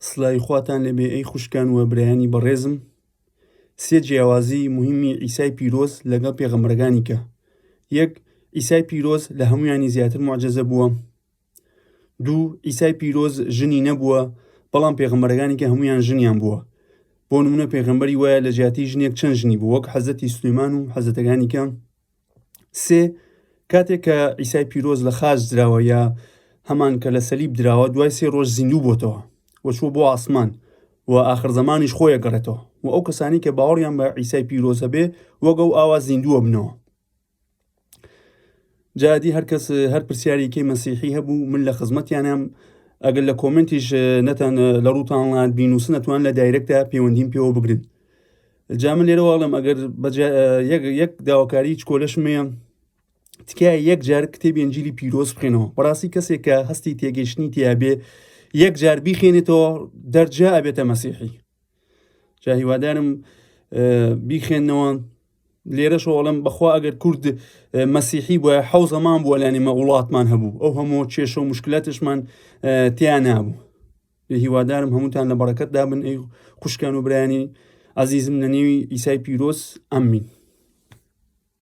سڵای خواتان لەبێ ئەی خوشکان وە برایانی بەڕێزم. سێ جیاوازی مهمی ئیسای پیرۆز لەگەڵ پێغەمبەرەکانی کە. یەک، ئیسای پیرۆز لە هەمویانی زیاتر معجزە بووە. دوو، ئیسای پیرۆز ژنی نەبووە، بەڵام پێغەمبەرەکانی کە هەمویان ژنیان بووە. بۆ نمونە پێغەمبەری وایە لە جیاتی ژنێک چەند ژنی بوو، وەک حەزەتی سولەیمان و حەزەتەکانی کە. سێ، کاتێک کە ئیسای پیرۆز لە خاش دراوە یا هەمان کە لە سەلیب دراوە، دوای 3 ڕۆژ زیندوو بۆتەوە و چووە بۆ ئاسمان و آخر زەمانیش خۆیە گەڕێتەوە و ئەو کەسانی کە باوەڕیان بە ئیسای پیرۆز هەبێ وەک ئەو ئاوا زیندووە بنەوە. جادی هەر کەس هەر پرسیارێکی مەسیحی هەبوو من لە خزمەتیانم، ئەگەر لە کۆمنتیش نەتەن لە ڕووتانڵات بینوسن ئەتوان لە دایرەکدا پەیوەندیم پێوە بگرن. جا من لێرە واڵم ئەگەر یەک داواکاری چکۆلەشم هەیە، تکایە یەک جار کتێبی ئەنجیلی پیرۆز بخێنەوە. بەڕاستی کەسێک کە هەستی تێگەیشتنی تیابێ یەک جار بیخێنێتەوە دەرجا ئەبێتە مەسیحی. جا هیوادارم بیخێنەوە. لێرەش وەڵم بەخوا ئەگەر کورد مەسیحی بووە 7 زەمان بووە لانێمە وڵاتمان هەبوو، ئەو هەموو کێشە و مشکلاتشمان تیان نابوو. هیوادارم هەمووتان لە بەڕەکەت دابن ئەی خوشکان و برایانی عەزیزم لە نێوی ئیسای پیرۆز. ئەمین.